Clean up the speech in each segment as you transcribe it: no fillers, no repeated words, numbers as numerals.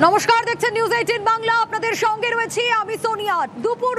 নমস্কার, দেখছেন নিউজ 18 বাংলা। আপনাদের সঙ্গে রয়েছি আমি সোনিয়া। দুপুর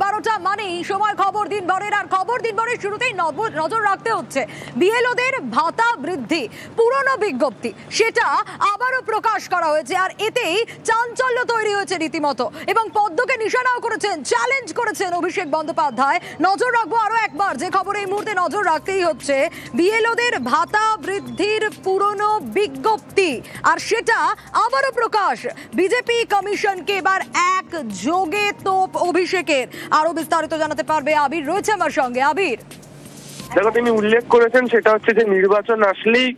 12টা মানেই সময় খবর দিনভরের। আর খবর দিনভরের শুরুতেই নজর রাখতে হচ্ছে বিএলওদের ভাতা বৃদ্ধি পুরনো বিজ্ঞপ্তি, সেটা আবারও প্রকাশ করা হয়েছে। আর এতেই চাঞ্চল্য তৈরি হয়েছে রীতিমতো, এবং পদ্মকে নিশানাও করেছেন, চ্যালেঞ্জ করেছেন অভিষেক বন্দ্যোপাধ্যায়। নজর রাখবো আরো একবার যে খবরে এই মুহূর্তে নজর রাখতেই হচ্ছে, বিএলওদের ভাতা বৃদ্ধির পুরনো বিজ্ঞপ্তি, আর সেটা আবারও প্রকাশ। বিজেপি কমিশনকে এবার এক যোগে তোপ অভিষেকের। আরো বিস্তারিত জানাতে পারবে আবির, রয়েছে আমার সঙ্গে। আবির, দেখো, তিনি উল্লেখ করেছেন সেটা হচ্ছে যে নির্বাচন আসলেই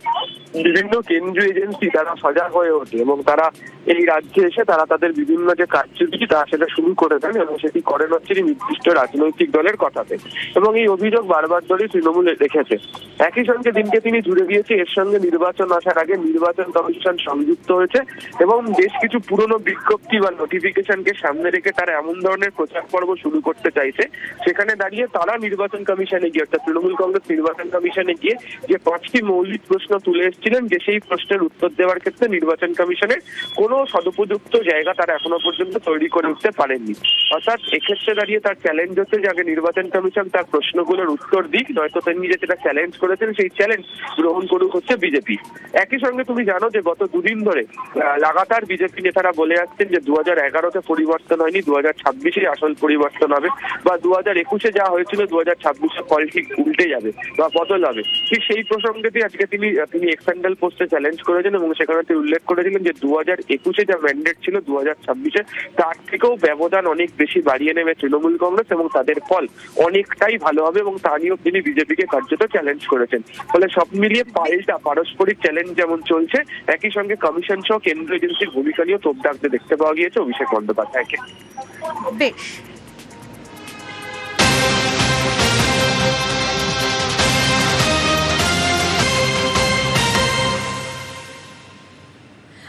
বিভিন্ন কেন্দ্রীয় এজেন্সি তারা সজাগ হয়ে ওঠে এবং তারা এই রাজ্যে এসে তারা তাদের বিভিন্ন যে কার্যসূচি তা সেটা শুরু করে দেন, এবং সেটি করেন হচ্ছে নির্দিষ্ট রাজনৈতিক দলের কথাতে। এবং এই অভিযোগ বারবার ধরেই তৃণমূল রেখেছে। একই সঙ্গে দিনকে তিনি জুড়ে দিয়েছে এর সঙ্গে নির্বাচন আসার আগে নির্বাচন কমিশন সংযুক্ত হয়েছে এবং বেশ কিছু পুরনো বিজ্ঞপ্তি বা নোটিফিকেশনকে সামনে রেখে তারা এমন ধরনের প্রচার পর্ব শুরু করতে চাইছে, সেখানে দাঁড়িয়ে তারা নির্বাচন কমিশনে গিয়ে, অর্থাৎ তৃণমূল কংগ্রেস নির্বাচন কমিশনে গিয়ে যে 5টি মৌলিক প্রশ্ন তুলে ছিলেন, যে সেই প্রশ্নের উত্তর দেওয়ার ক্ষেত্রে নির্বাচন কমিশনের কোনো সদুপযুক্ত জায়গা তারা এখনো পর্যন্ত তৈরি করে উঠতে পারেননি। অর্থাৎ এক্ষেত্রে দাঁড়িয়ে তার চ্যালেঞ্জ হচ্ছে যে আগে নির্বাচন কমিশন তার প্রশ্নগুলোর উত্তর দিক, নয়তো তিনি যেটা চ্যালেঞ্জ করেছেন সেই চ্যালেঞ্জ গ্রহণ করুক হচ্ছে বিজেপি। একই সঙ্গে তুমি জানো যে গত দুদিন ধরে লাগাতার বিজেপি নেতারা বলে আসছেন যে 2011-তে পরিবর্তন হয়নি, 2026-এ আসল পরিবর্তন হবে, বা 2021-এ যা হয়েছিল 2026-এ পলিটিক উল্টে যাবে বা বদল হবে। ঠিক সেই প্রসঙ্গেতে আজকে তিনি এক্সপ্যান্ডাল পোস্টে চ্যালেঞ্জ করেছেন এবং সেখানে তিনি উল্লেখ করেছিলেন যে 2021-এ যা ম্যান্ডেট ছিল 2026-এ তার থেকেও ব্যবধান অনেক বেশি বাড়িয়ে নেবে তৃণমূল কংগ্রেস এবং তাদের ফল অনেকটাই ভালো হবে, এবং তা নিয়েও তিনি বিজেপিকে কার্যত চ্যালেঞ্জ করেছেন। ফলে সব মিলিয়ে পাল্টা পারস্পরিক চ্যালেঞ্জ যেমন চলছে, একই সঙ্গে কমিশন সহ কেন্দ্রীয় এজেন্সির ভূমিকা নিয়েও তোপ দাগতে দেখতে পাওয়া গিয়েছে অভিষেক বন্দ্যোপাধ্যায়কে। বেশ।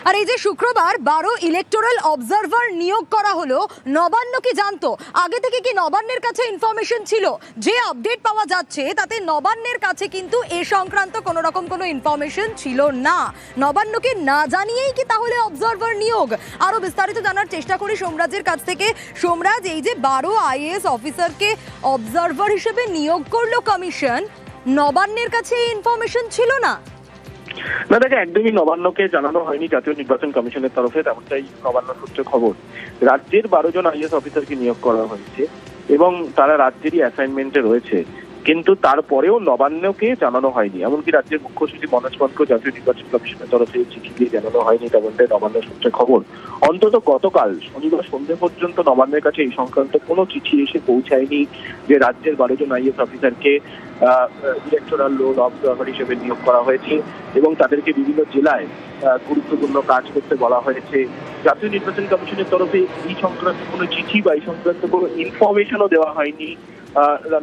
আর এই যে শুক্রবার 12 ইলেকটোরাল অবজারভার নিয়োগ করা হলো, নবান্ন কি জানতো? আগে থেকে কি নবান্নের কাছে ইনফরমেশন ছিল? যে আপডেট পাওয়া যাচ্ছে তাতে নবান্নের কাছে কিন্তু এ সংক্রান্ত কোনো রকম কোনো ইনফরমেশন ছিল না। নবান্নকে না জানিয়েই কি তাহলে অবজারভার নিয়োগ? আরো বিস্তারিত জানার চেষ্টা করি সোমরাজের কাছ থেকে। সোমরাজ, এই যে 12 আইএএস অফিসারকে অবজারভার হিসেবে নিয়োগ করলো কমিশন, নবান্নের কাছে এই ইনফরমেশন ছিল না? না, দেখে একদমই নবান্নকে জানানো হয়নি জাতীয় নির্বাচন কমিশনের তরফে, তেমনটাই নবান্ন সূত্রে খবর। রাজ্যের 12 জন আইএএস অফিসারকে নিয়োগ করা হয়েছে এবং তারা রাজ্যেরই অ্যাসাইনমেন্টে রয়েছে, কিন্তু তারপরেও নবান্নকে জানানো হয়নি। এমনকি রাজ্যের মুখ্য সচিব মনোজ পানকেও জাতীয় নির্বাচন কমিশনের তরফে চিঠি দিয়ে জানানো হয়নি, তেমনটাই নবান্ন সূত্রে খবর। অন্তত গতকাল শনিবার সন্ধ্যে পর্যন্ত নবান্নের কাছে এই সংক্রান্ত কোনো চিঠি এসে পৌঁছায়নি যে রাজ্যের 12 জন আইএএস অফিসারকে ইলেকটোরাল রোল অবজারভার হিসেবে নিয়োগ করা হয়েছে এবং তাদেরকে বিভিন্ন জেলায় গুরুত্বপূর্ণ কাজ করতে বলা হয়েছে। জাতীয় নির্বাচন কমিশনের তরফে এই সংক্রান্ত কোনো চিঠি বা এই সংক্রান্ত কোনো ইনফরমেশনও দেওয়া হয়নি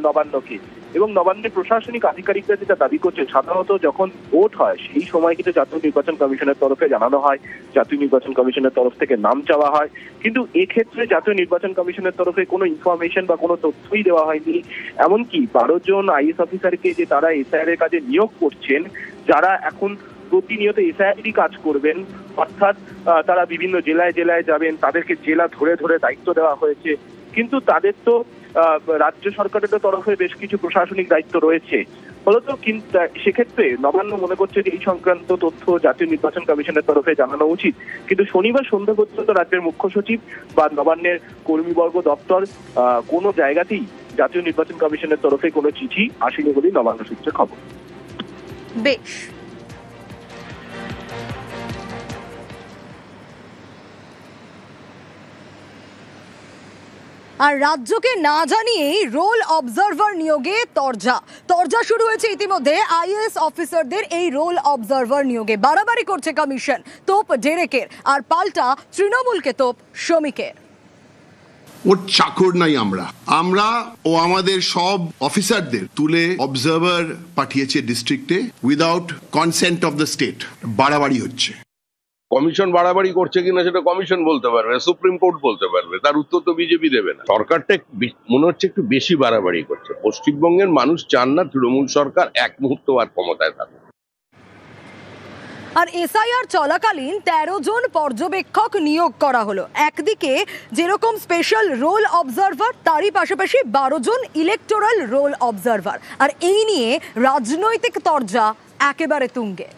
নবান্নকে। এবং নবান্নের প্রশাসনিক আধিকারিকরা যেটা দাবি করছে, সাধারণত যখন ভোট হয় সেই সময় কিন্তু জাতীয় নির্বাচন কমিশনের তরফে জানানো হয়, জাতীয় নির্বাচন কমিশনের তরফ থেকে নাম চাওয়া হয়, কিন্তু এক্ষেত্রে জাতীয় নির্বাচন কমিশনের তরফে কোনো ইনফরমেশন বা কোনো তথ্যই দেওয়া হয়নি। এমনকি 12 জন আইএএস অফিসারকে যে তারা এসআইআর এর কাজে নিয়োগ করছেন, যারা এখন প্রতিনিয়ত এসআইআরই কাজ করবেন, অর্থাৎ তারা বিভিন্ন জেলায় জেলায় যাবেন, তাদেরকে জেলা ধরে ধরে দায়িত্ব দেওয়া হয়েছে, কিন্তু তাদের তো রাজ্য সরকারের তরফে বেশ কিছু প্রশাসনিক দায়িত্ব রয়েছে। ফলত কিন্তু সেক্ষেত্রে নবান্ন মনে করছে যে এই সংক্রান্ত তথ্য জাতীয় নির্বাচন কমিশনের তরফে জানানো উচিত, কিন্তু শনিবার সন্ধ্যা পর্যন্ত রাজ্যের মুখ্য সচিব বা নবান্নের কর্মীবর্গ দপ্তর কোনো জায়গাতেই জাতীয় নির্বাচন কমিশনের তরফে কোনো চিঠি আসেনি বলেই নবান্ন সূত্রে খবর। বেশ। আর রাজ্যকে না জানিয়েই রোল অবজারভার নিয়োগে তরজা শুরু হয়েছে ইতিমধ্যে আইএএস অফিসারদের এই রোল অবজারভার নিয়োগে। বাড়াবাড়ি করছে কমিশন, তোপ ডেরেকের, আর পাল্টা তৃণমূলকে তোপ শ্রমিকের। ওর চাকর নাই আমরা ও আমাদের সব অফিসারদের তুলে অবজারভার পাঠিয়েছে ডিস্ট্রিক্টে without consent of the state. বাড়াবাড়ি হচ্ছে। কমিশন বাড়াবাড়ি করছে কিনা সেটা কমিশন বলতে পারবে, সুপ্রিম কোর্ট বলতে পারবে, তার উত্তর তো বিজেপি দেবে না। সরকারটা মনে হচ্ছে একটু বেশি বাড়াবাড়ি করছে। পশ্চিমবঙ্গের মানুষ চান না তৃণমূল সরকার এক মুহূর্ত আর ক্ষমতায় থাকুক। আর এসআইআর চলাকালীন 13 জন পর্যবেক্ষক নিয়োগ করা হলো। একদিকে যেরকম স্পেশাল রোল অবজারভার, তারই পাশাপাশি 12 জন ইলেকটোরাল রোল অবজারভার। আর এই নিয়ে রাজনৈতিক তরজা একেবারে তুঙ্গে।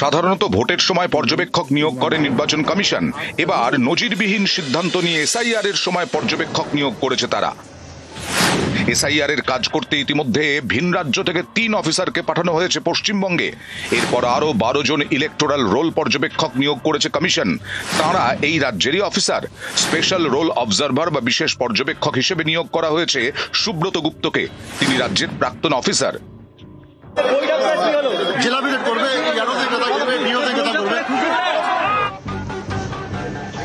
সাধারণত ভোটের সময় পর্যবেক্ষক নিয়োগ করে নির্বাচন কমিশন। এবার নজিরবিহীন সিদ্ধান্ত নিয়ে এসআইআর এর সময় পর্যবেক্ষক নিয়োগ করেছে তারা। এসআইআর এর কাজ করতে ইতিমধ্যে ভিন রাজ্য থেকে 3 অফিসারকে পাঠানো হয়েছে পশ্চিমবঙ্গে। এরপর আরো 12 জন ইলেকটোরাল রোল পর্যবেক্ষক নিয়োগ করেছে কমিশন। তারা এই রাজ্যেরই অফিসার। স্পেশাল রোল অবজারভার বা বিশেষ পর্যবেক্ষক হিসেবে নিয়োগ করা হয়েছে সুব্রত গুপ্তকে। তিনি রাজ্যের প্রাক্তন অফিসার।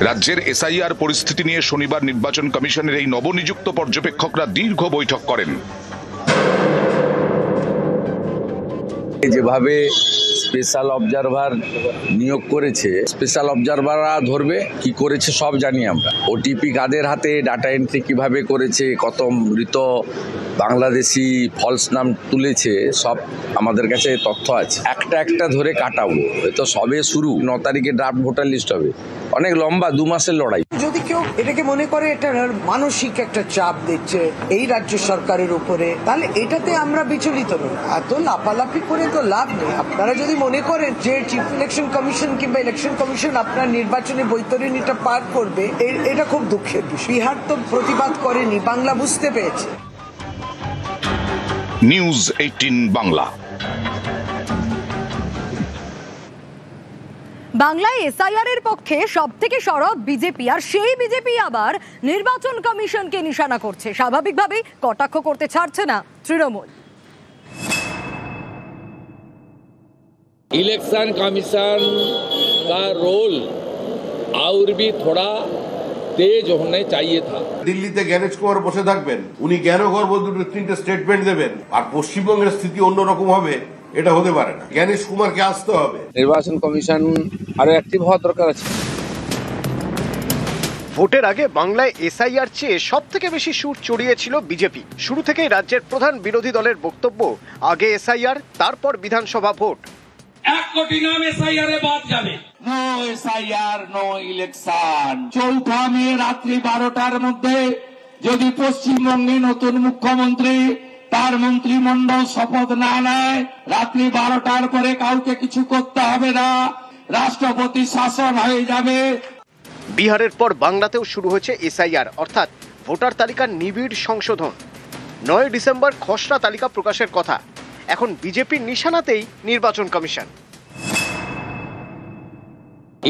রাজ্যের এসআইআর পরিস্থিতি নিয়ে শনিবার নির্বাচন কমিশনের এই নবনিযুক্ত পর্যবেক্ষকরা দীর্ঘ বৈঠক করেন। যেভাবে স্পেশাল অবজারভার নিয়োগ করেছে, স্পেশাল অবজারভাররা ধরবে কি করেছে সব জানি আমরা। ওটিপি কাদের হাতে, ডাটা এন্ট্রি কিভাবে করেছে, কত মৃত বাংলাদেশি ফলস নাম তুলেছে, সব আমাদের কাছে তথ্য আছে। একটা একটা ধরে কাটাবো। তো সবে শুরু, 9 তারিখে ড্রাফট ভোটার লিস্ট হবে। অনেক লম্বা 2 মাসের লড়াই। যদি কেউ এটাকে মনে করে এটা মানসিক একটা চাপ দিচ্ছে এই রাজ্য সরকারের উপরে, তাহলে এটাতে আমরা বিচলিত নই। এত লাফালাফি করে তো লাভ নেই। আপনারা যদি মনে করেন যে চিফ ইলেকশন কমিশন কিংবা ইলেকশন কমিশন আপনার নির্বাচনী বৈতরণীটা পার করবে, এটা খুব দুঃখের বিষয়। বিহার তো প্রতিবাদ করেনি, বাংলা বুঝতে পেরেছে। নিউজ 18 বাংলা। বাংলায় এসআইআর এর পক্ষে সব থেকে সরব বিজেপি, আর সেই বিজেপি আবার নির্বাচন কমিশনকে নিশানা করছে। স্বাভাবিকভাবেই কটাক্ষ করতে ছাড়ছে না তৃণমূল। इलेक्शन कमीशन का रोल और भी थोड़ा तेज होने चाहिए था। দিল্লিতে জ্ঞানেশ কুমার বসে থাকবেন, উনি জ্ঞান গর্ব 2-3টে স্টেটমেন্ট দেবেন, আর পশ্চিমবঙ্গের স্থিতি অন্যরকম হবে, এটা হতে পারে না। জ্ঞানেশ কুমারকে আসতে হবে। নির্বাচন কমিশন আরো অ্যাক্টিভ হওয়ার দরকার আছে। ভোটের আগে বাংলায় এসআইআর চেয়ে সব থেকে বেশি সুর চড়িয়েছিল বিজেপি। শুরু থেকেই রাজ্যের প্রধান বিরোধী দলের বক্তব্য, আগে এসআইআর, তারপর বিধানসভা ভোট। 1 কোটি নাম এসআইআর এ বাদ যাবে। No SIR, no election. 4 মে রাত্রি 12টার মধ্যে যদি পশ্চিমবঙ্গে নতুন মুখ্যমন্ত্রী তার মন্ত্রিমণ্ডল শপথ না নেয়, রাত্রি 12টার পরে কাউকে কিছু করতে হবে না, রাষ্ট্রপতি শাসন হয়ে যাবে। বিহারের পর বাংলাতেও শুরু হয়েছে এসআইআর, অর্থাৎ ভোটার তালিকার নিবিড় সংশোধন। 9 ডিসেম্বর খসড়া তালিকা প্রকাশের কথা। এখন বিজেপির নিশানাতেই নির্বাচন কমিশন।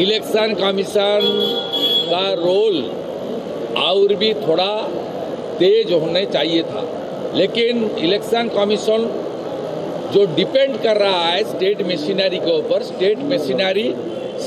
इलेक्शन कमीशन का रोल और भी थोड़ा तेज होने चाहिए था, लेकिन इलेक्शन कमीशन जो डिपेंड कर रहा है स्टेट मशीनरी के ऊपर, स्टेट मशीनरी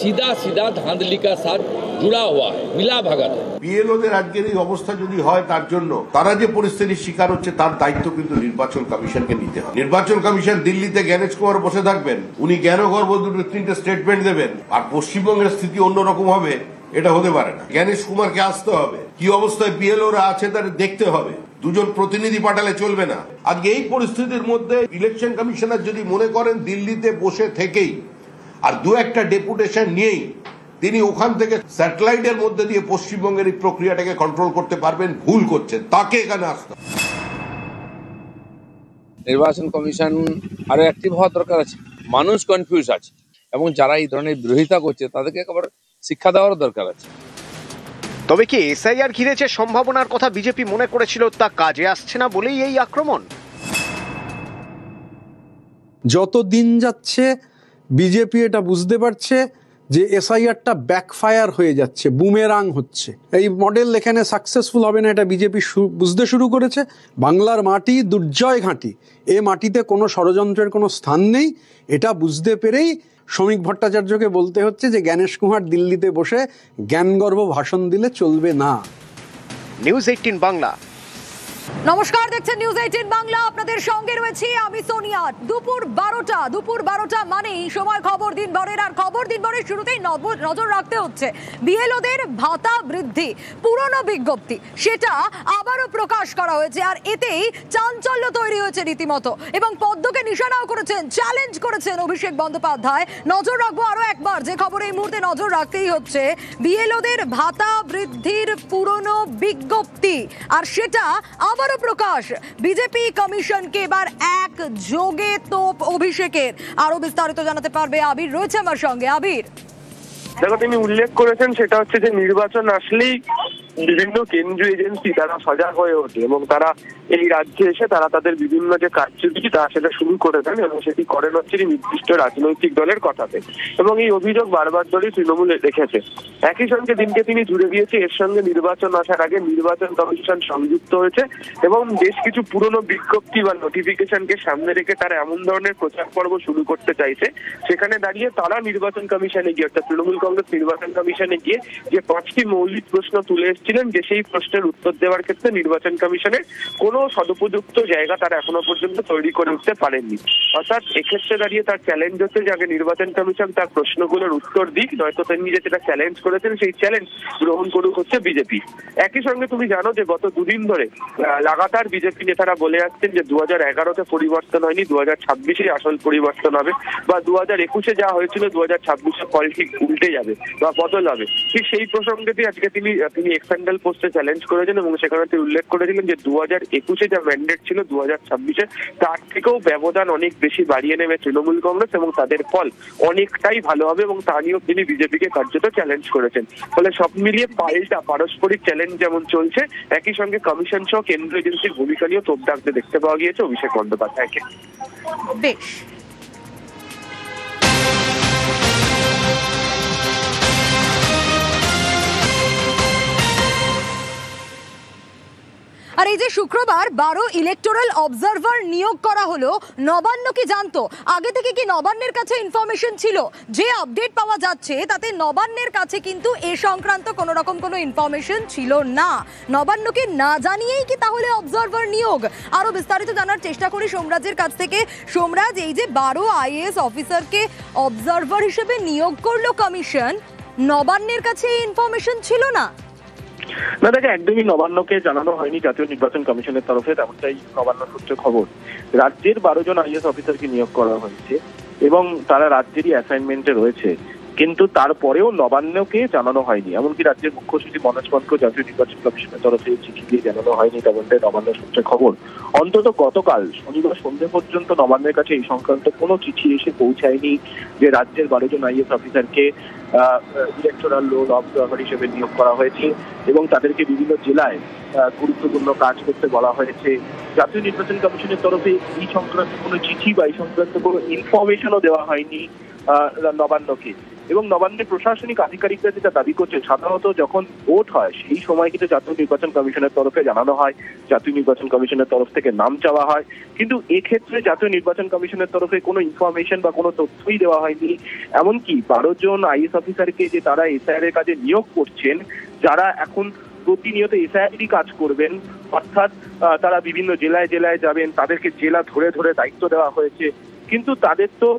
सीधा सीधा धांधली का साथ जुड़ा हुआ है, मिला भगत है। বিএলওদের আজকের এই অবস্থা যদি হয়, তার জন্য তারা যে পরিস্থিতির শিকার হচ্ছে তার দায়িত্ব কিন্তু নির্বাচন কমিশনকে নিতে হবে। নির্বাচন কমিশন দিল্লিতে জ্ঞানেশ কুমার বসে থাকবেন, উনি জ্ঞান গর্ব 2-3টে স্টেটমেন্ট দেবেন, আর পশ্চিমবঙ্গের স্থিতি অন্যরকম হবে, এটা হতে পারে না। জ্ঞানেশ কুমারকে আসতে হবে। কি অবস্থায় বিএলওরা আছে তার দেখতে হবে। 2 জন প্রতিনিধি পাঠালে চলবে না। আজকে এই পরিস্থিতির মধ্যে ইলেকশন কমিশনার যদি মনে করেন দিল্লিতে বসে থেকেই আর 2-একটা ডেপুটেশন নিয়েই তিনি ওখান থেকে স্যাটেলাইটের মধ্যে দিয়ে পশ্চিমবঙ্গের এই প্রক্রিয়াটাকে কন্ট্রোল করতে পারবেন, ভুল করছেন। তাকে এখানে আসতে। নির্বাচন কমিশন আরো অ্যাক্টিভ হওয়ার দরকার আছে। মানুষ কনফিউজ আছে এবং যারা এই ধরনের বিরোধিতা করছে তাদেরকে একবার শিক্ষা দেওয়ার দরকার আছে। তবে কি এসআইআর ঘিরে যে সম্ভাবনার কথা বিজেপি মনে করেছিল তা কাজে আসছে না বলেই এই আক্রমণ? যত দিন যাচ্ছে বিজেপি এটা বুঝতে পারছে যে এসআইআরটা ব্যাকফায়ার হয়ে যাচ্ছে, বুমেরাং হচ্ছে। এই মডেল এখানে সাকসেসফুল হবে না, এটা বিজেপি বুঝতে শুরু করেছে। বাংলার মাটি দুর্জয় ঘাঁটি, এ মাটিতে কোনো ষড়যন্ত্রের কোনো স্থান নেই। এটা বুঝতে পেরেই শ্রমিক ভট্টাচার্যকে বলতে হচ্ছে যে জ্ঞানেশ কুমার দিল্লিতে বসে জ্ঞানগর্ভ ভাষণ দিলে চলবে না। নিউজ 18 বাংলা। নমস্কার, দেখছেন নিউজ 18 বাংলা। আপনাদের সঙ্গে রয়েছি আমি সোনিয়া। দুপুর 12টা মানেই সময় খবর দিনভরের, আর খবর দিনভরের শুরুতেই নজর রাখতে হচ্ছে বিএলওদের ভাতা বৃদ্ধি। পুরনো বিজ্ঞপ্তি সেটা আবারও প্রকাশ করা হয়েছে, আর এতেই চাঞ্চল্য তৈরি হয়েছে রীতিমতো, এবং পদ্মকে নিশানাও করেছেন, চ্যালেঞ্জ করেছেন অভিষেক বন্দ্যোপাধ্যায়। নজর রাখবো আরো একবার যে খবরে এই মুহূর্তে নজর রাখতেই হচ্ছে, বিএলওদের ভাতা বৃদ্ধির পুরনো বিজ্ঞপ্তি, আর সেটা আবার প্রকাশ। বিজেপি কমিশনকে এবার এক যোগে তোপ অভিষেকের। আরো বিস্তারিত জানাতে পারবে আবির, রয়েছে আমার সঙ্গে। আবির, দেখো, তিনি উল্লেখ করেছেন সেটা হচ্ছে যে নির্বাচন আসলেই বিভিন্ন কেন্দ্রীয় এজেন্সি তারা সজাগ হয়ে ওঠে এবং তারা এই রাজ্যে এসে তারা তাদের বিভিন্ন যে কার্যসূচি তা সেটা শুরু করে দেন, এবং সেটি করেন হচ্ছে নির্দিষ্ট রাজনৈতিক দলের কথাতে, এবং এই অভিযোগ বারবার ধরেই তৃণমূল রেখেছে। একই সঙ্গে দিনকে তিনি জুড়ে দিয়েছে এর সঙ্গে নির্বাচন আসার আগে নির্বাচন কমিশন সংযুক্ত হয়েছে এবং বেশ কিছু পুরনো বিজ্ঞপ্তি বা নোটিফিকেশনকে সামনে রেখে তারা এমন ধরনের প্রচার পর্ব শুরু করতে চাইছে, সেখানে দাঁড়িয়ে তারা নির্বাচন কমিশনে গিয়ে, অর্থাৎ তৃণমূল কংগ্রেস নির্বাচন কমিশনে গিয়ে যে 5টি মৌলিক প্রশ্ন তুলে ছিলেন, যে সেই প্রশ্নের উত্তর দেওয়ার ক্ষেত্রে নির্বাচন কমিশনের কোনো সদুপযুক্ত জায়গা তারা এখনো পর্যন্ত তৈরি করে উঠতে পারেননি। অর্থাৎ এক্ষেত্রে দাঁড়িয়ে তার চ্যালেঞ্জ হচ্ছে যে আগে নির্বাচন কমিশন তার প্রশ্নগুলোর উত্তর দিক, নয়তো তিনি যেটা চ্যালেঞ্জ করেছেন সেই চ্যালেঞ্জ গ্রহণ করুক হচ্ছে বিজেপি। একই সঙ্গে তুমি জানো যে গত দুদিন ধরে লাগাতার বিজেপি নেতারা বলে আসছেন যে 2011-তে পরিবর্তন হয়নি, 2026-এ আসল পরিবর্তন হবে, বা 2021-এ যা হয়েছিল 2026-এ ফল ঠিক উল্টে যাবে বা বদল হবে। ঠিক সেই প্রসঙ্গে আজকে তিনি এক্সপ্যান্ডাল পোস্টে চ্যালেঞ্জ করেছেন এবং সেখানে তিনি উল্লেখ করেছিলেন যে 2021-এ যা ম্যান্ডেট ছিল 2026-এ তার থেকেও ব্যবধান অনেক বেশি বাড়িয়ে নেবে তৃণমূল কংগ্রেস এবং তাদের ফল অনেকটাই ভালো হবে, এবং তা নিয়েও তিনি বিজেপিকে কার্যত চ্যালেঞ্জ করেছেন। ফলে সব মিলিয়ে পাল্টা পারস্পরিক চ্যালেঞ্জ যেমন চলছে, একই সঙ্গে কমিশন সহ কেন্দ্রীয় এজেন্সির ভূমিকা নিয়েও তোপ দাগতে দেখতে পাওয়া গিয়েছে অভিষেক বন্দ্যোপাধ্যায়কে। বেশ, আর এই যে শুক্রবার 12 ইলেকটোরাল অবজারভার নিয়োগ করা হলো, নবান্ন কি জানতো? আগে থেকে কি নবান্নের কাছে ইনফরমেশন ছিল? যে আপডেট পাওয়া যাচ্ছে তাতে নবান্নের কাছে কিন্তু এ সংক্রান্ত কোনো রকম কোনো ইনফরমেশন ছিল না। নবান্নকে না জানিয়েই কি তাহলে অবজারভার নিয়োগ? আরো বিস্তারিত জানার চেষ্টা করি সোমরাজের কাছ থেকে। সোমরাজ, এই যে 12 আইএএস অফিসারকে অবজারভার হিসেবে নিয়োগ করলো কমিশন, নবান্নের কাছে এই ইনফরমেশন ছিল না? না, দেখে একদমই নবান্নকে জানানো হয়নি জাতীয় নির্বাচন কমিশনের তরফে, তেমনটাই নবান্ন সূত্রে খবর। রাজ্যের 12 জন আইএএস অফিসারকে নিয়োগ করা হয়েছে এবং তারা রাজ্যেরই অ্যাসাইনমেন্টে রয়েছে, কিন্তু তারপরেও নবান্নকে জানানো হয়নি। এমনকি রাজ্যের মুখ্য সচিব মনোজ পানকে জাতীয় নির্বাচন কমিশনের তরফে চিঠি দিয়ে জানানো হয়নি, তেমনটাই নবান্ন সূত্রে খবর। অন্তত গতকাল শনিবার সন্ধ্যে পর্যন্ত নবান্নের কাছে এই সংক্রান্ত কোনো চিঠি এসে পৌঁছায়নি যে রাজ্যের 12 জন আইএএস অফিসারকে ইলেকটোরাল রোল অবজারভার হিসেবে নিয়োগ করা হয়েছে এবং তাদেরকে বিভিন্ন জেলায় গুরুত্বপূর্ণ কাজ করতে বলা হয়েছে। জাতীয় নির্বাচন কমিশনের তরফে এই সংক্রান্ত কোনো চিঠি বা এই সংক্রান্ত কোনো ইনফরমেশনও দেওয়া হয়নি নবান্নকে। এবং নবান্নের প্রশাসনিক আধিকারিকরা যেটা দাবি করছে, সাধারণত যখন ভোট হয় সেই সময় কিন্তু জাতীয় নির্বাচন কমিশনের তরফে জানানো হয়, জাতীয় নির্বাচন কমিশনের তরফ থেকে নাম চাওয়া হয়, কিন্তু এক্ষেত্রে জাতীয় নির্বাচন কমিশনের তরফে কোনো ইনফরমেশন বা কোনো তথ্যই দেওয়া হয়নি। এমনকি 12 জন আইএএস অফিসারকে যে তারা এসআইআর এর কাজে নিয়োগ করছেন, যারা এখন প্রতিনিয়ত এসআইআরই কাজ করবেন, অর্থাৎ তারা বিভিন্ন জেলায় জেলায় যাবেন, তাদেরকে জেলা ধরে ধরে দায়িত্ব দেওয়া হয়েছে, কিন্তু তাদের তো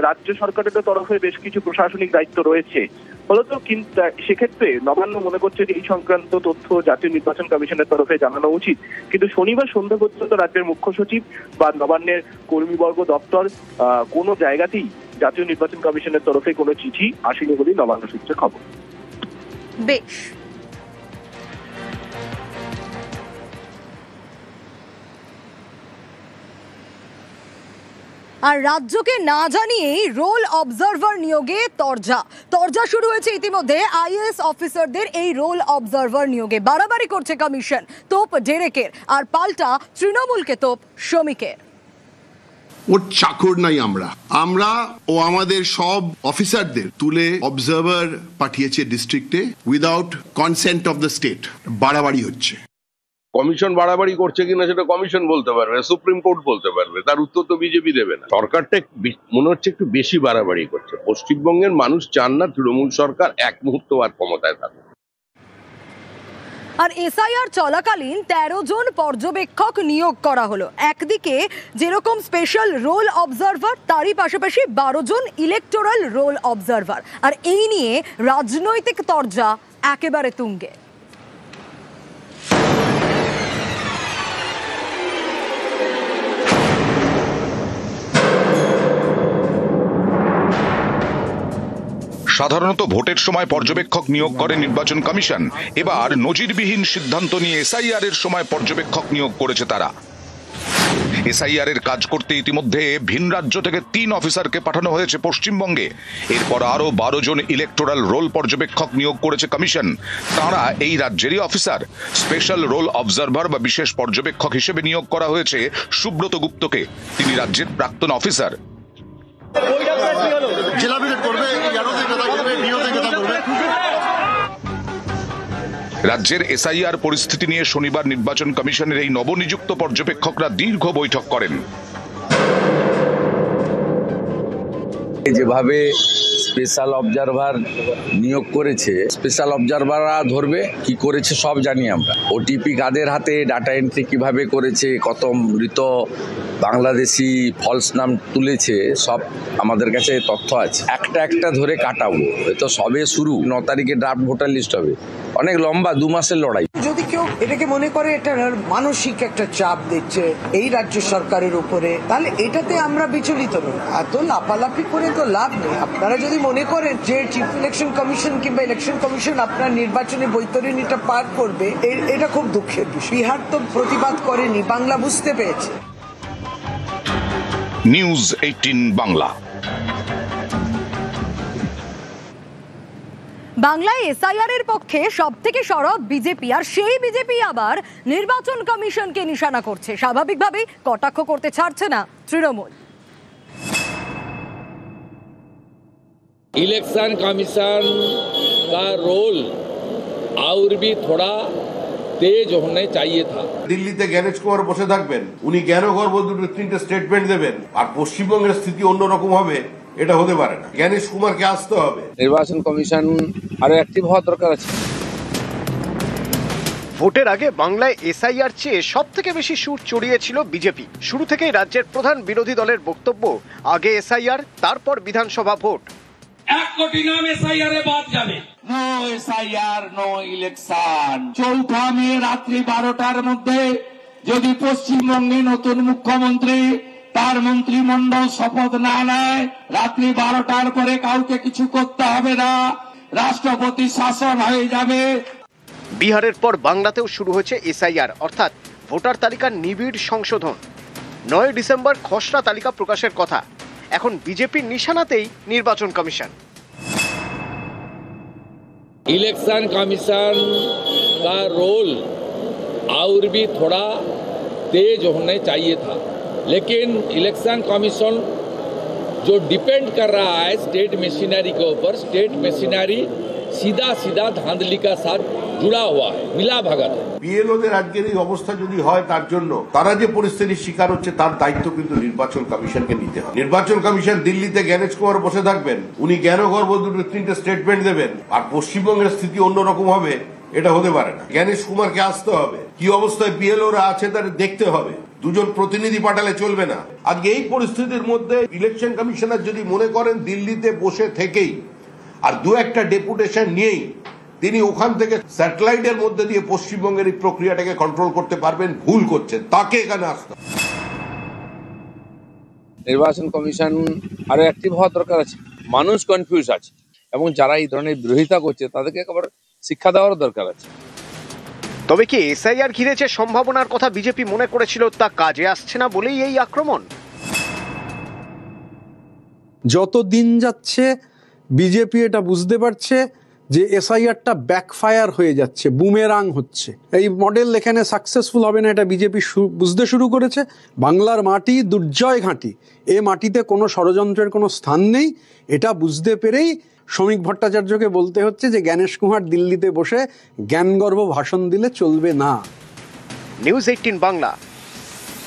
রাজ্য সরকারের তরফে বেশ কিছু প্রশাসনিক দায়িত্ব রয়েছে। ফলত কিন্তু সেক্ষেত্রে নবান্ন মনে করছে যে এই সংক্রান্ত তথ্য জাতীয় নির্বাচন কমিশনের তরফে জানানো উচিত, কিন্তু শনিবার সন্ধ্যা পর্যন্ত রাজ্যের মুখ্য সচিব বা নবান্নের কর্মীবর্গ দপ্তর কোনো জায়গাতেই জাতীয় নির্বাচন কমিশনের তরফে কোনো চিঠি আসেনি বলেই নবান্ন সূত্রে খবর। বেশ, আর রাজ্যকে না জানিয়েই রোল অবজারভার নিয়োগে তরজা শুরু হয়েছে ইতিমধ্যে আইএএস অফিসারদের এই রোল অবজারভার নিয়োগে। বাড়াবাড়ি করছে কমিশন, তোপ ডেরেকের, আর পাল্টা তৃণমূলকে তোপ শ্রমিকের। ওর চাকর নাই আমরা ও আমাদের সব অফিসারদের তুলে অবজারভার পাঠিয়েছে ডিস্ট্রিক্টে without consent of the state. বাড়াবাড়ি হচ্ছে। কমিশন বাড়াবাড়ি করছে কিনা সেটা কমিশন বলতে পারবে, সুপ্রিম কোর্ট বলতে পারবে, তার উত্তর তো বিজেপি দেবে না। সরকারটা মনে হচ্ছে একটু বেশি বাড়াবাড়ি করছে। পশ্চিমবঙ্গের মানুষ চান না তৃণমূল সরকার এক মুহূর্ত আর ক্ষমতায় থাকুক। আর এসআইআর চলাকালীন 13 জন পর্যবেক্ষক নিয়োগ করা হলো। একদিকে যেরকম স্পেশাল রোল অবজারভার, তারই পাশাপাশি 12 জন ইলেকটোরাল রোল অবজারভার। আর এই নিয়ে রাজনৈতিক তরজা একেবারে তুঙ্গে। সাধারণত ভোটের সময় পর্যবেক্ষক নিয়োগ করে নির্বাচন কমিশন। এবার নজিরবিহীন সিদ্ধান্ত নিয়ে এসআইআর এর সময় পর্যবেক্ষক নিয়োগ করেছে তারা। এসআইআর এর কাজ করতে ইতিমধ্যে ভিন রাজ্য থেকে 3 অফিসারকে পাঠানো হয়েছে পশ্চিমবঙ্গে। এরপর আরো 12 জন ইলেকটোরাল রোল পর্যবেক্ষক নিয়োগ করেছে কমিশন। তারা এই রাজ্যেরই অফিসার। স্পেশাল রোল অবজারভার বা বিশেষ পর্যবেক্ষক হিসেবে নিয়োগ করা হয়েছে সুব্রত গুপ্তকে। তিনি রাজ্যের প্রাক্তন অফিসার। রাজ্যের এসআইআর পরিস্থিতি নিয়ে শনিবার নির্বাচন কমিশনের এই নবনিযুক্ত পর্যবেক্ষকরা দীর্ঘ বৈঠক করেন। যেভাবে স্পেশাল অবজারভার নিয়োগ করেছে, স্পেশাল অবজারভাররা ধরবে কি করেছে সব জানি আমরা। ওটিপি কাদের হাতে ডাটা এন্ট্রি কিভাবে করেছে, কত মৃত বাংলাদেশি ফলস নাম তুলেছে, সব আমাদের কাছে তথ্য আছে। একটা একটা ধরে কাটাবো। এ তো সবে শুরু। 9 তারিখে ড্রাফট ভোটার লিস্ট হবে। অনেক লম্বা 2 মাসের লড়াই। যদি কেউ এটাকে মনে করে এটা মানসিক একটা চাপ দিচ্ছে এই রাজ্য সরকারের উপরে, তাহলে এটাতে আমরা বিচলিত নই। এত লাফালাফি করে তো লাভ নেই। আপনারা যদি মনে করেন যে চিফ ইলেকশন কমিশন কিংবা ইলেকশন কমিশন আপনার নির্বাচনী বৈতরণীটা পার করবে, এটা খুব দুঃখের বিষয়। বিহার তো প্রতিবাদ করেনি, বাংলা বুঝতে পেরেছে। নিউজ 18 বাংলা। বাংলায় এসআইআর এর পক্ষে সব থেকে সরব বিজেপি, আর সেই বিজেপি আবার নির্বাচন কমিশনকে নিশানা করছে। স্বাভাবিকভাবেই কটাক্ষ করতে ছাড়ছে না তৃণমূল। इलेक्शन कमीशन का रोल और भी थोड़ा तेज होने चाहिए था। দিল্লিতে জ্ঞানেশ কুমার বসে থাকবেন, উনি জ্ঞানগর্ভ 2-3টে স্টেটমেন্ট দেবেন, আর পশ্চিমবঙ্গের স্থিতি অন্যরকম হবে, এটা হতে পারে না। জ্ঞানেশ কুমারকে আসতে হবে। নির্বাচন কমিশন আরো অ্যাক্টিভ হওয়ার দরকার আছে। ভোটের আগে বাংলায় এসআইআর চেয়ে সব থেকে বেশি সুর চড়িয়েছিল বিজেপি। শুরু থেকেই রাজ্যের প্রধান বিরোধী দলের বক্তব্য, আগে এসআইআর, তারপর বিধানসভা ভোট। 1 কোটি নাম এসআইআর এ বাদ যাবে। No SIR no election. 4 মে রাত্রি 12টার মধ্যে যদি পশ্চিমবঙ্গে নতুন মুখ্যমন্ত্রী তার মন্ত্রিমণ্ডল শপথ না নেয়, রাত্রি 12টার পরে কাউকে কিছু করতে হবে না, রাষ্ট্রপতি শাসন হয়ে যাবে। বিহারের পর বাংলাতেও শুরু হয়েছে এসআইআর, অর্থাৎ ভোটার তালিকার নিবিড় সংশোধন। 9 ডিসেম্বর খসড়া তালিকা প্রকাশের কথা। এখন বিজেপির নিশানাতেই নির্বাচন কমিশন। इलेक्शन कमीशन का रोल और भी थोड़ा तेज होने चाहिए था, लेकिन इलेक्शन कमीशन जो डिपेंड कर रहा है स्टेट मशीनरी के ऊपर, स्टेट मशीनरी सीधा सीधा धांधली का साथ जुड़ा हुआ है, मिला भगत है। বিএলওদের আজকের এই অবস্থা যদি হয়, তার জন্য তারা যে পরিস্থিতির শিকার হচ্ছে তার দায়িত্ব কিন্তু নির্বাচন কমিশনকে নিতে হবে। নির্বাচন কমিশন দিল্লিতে জ্ঞানেশ কুমার বসে থাকবেন, উনি জ্ঞানগর্ভ 2-3টে স্টেটমেন্ট দেবেন, আর পশ্চিমবঙ্গের স্থিতি অন্যরকম হবে, এটা হতে পারে না। জ্ঞানেশ কুমারকে আসতে হবে। কি অবস্থায় বিএলওরা আছে তার দেখতে হবে। 2 জন প্রতিনিধি পাঠালে চলবে না। আজকে এই পরিস্থিতির মধ্যে ইলেকশন কমিশনার যদি মনে করেন দিল্লিতে বসে থেকেই আর 2-একটা ডেপুটেশন নিয়েই তিনি ওখান থেকে স্যাটেলাইটের মধ্যে দিয়ে পশ্চিমবঙ্গের এই প্রক্রিয়াটাকে কন্ট্রোল করতে পারবেন, ভুল করছেন। তাকে এখানে আসতে। নির্বাচন কমিশন আরো অ্যাক্টিভ হওয়ার দরকার আছে। মানুষ কনফিউজ আছে এবং যারা এই ধরনের বিরোধিতা করছে তাদেরকে একবার শিক্ষা দেওয়ার দরকার আছে। তবে কি এসআইআর ঘিরে যে সম্ভাবনার কথা বিজেপি মনে করেছিল তা কাজে আসছে না বলেই এই আক্রমণ? যত দিন যাচ্ছে বিজেপি এটা বুঝতে পারছে যে এসআইআরটা ব্যাকফায়ার হয়ে যাচ্ছে, বুমেরাং হচ্ছে। এই মডেল এখানে সাকসেসফুল হবে না, এটা বিজেপি বুঝতে শুরু করেছে। বাংলার মাটি দুর্জয় ঘাঁটি, এ মাটিতে কোনো ষড়যন্ত্রের কোনো স্থান নেই। এটা বুঝতে পেরেই শ্রমিক ভট্টাচার্যকে বলতে হচ্ছে যে জ্ঞানেশ কুমার দিল্লিতে বসে জ্ঞানগর্ভ ভাষণ দিলে চলবে না। নিউজ 18 বাংলা।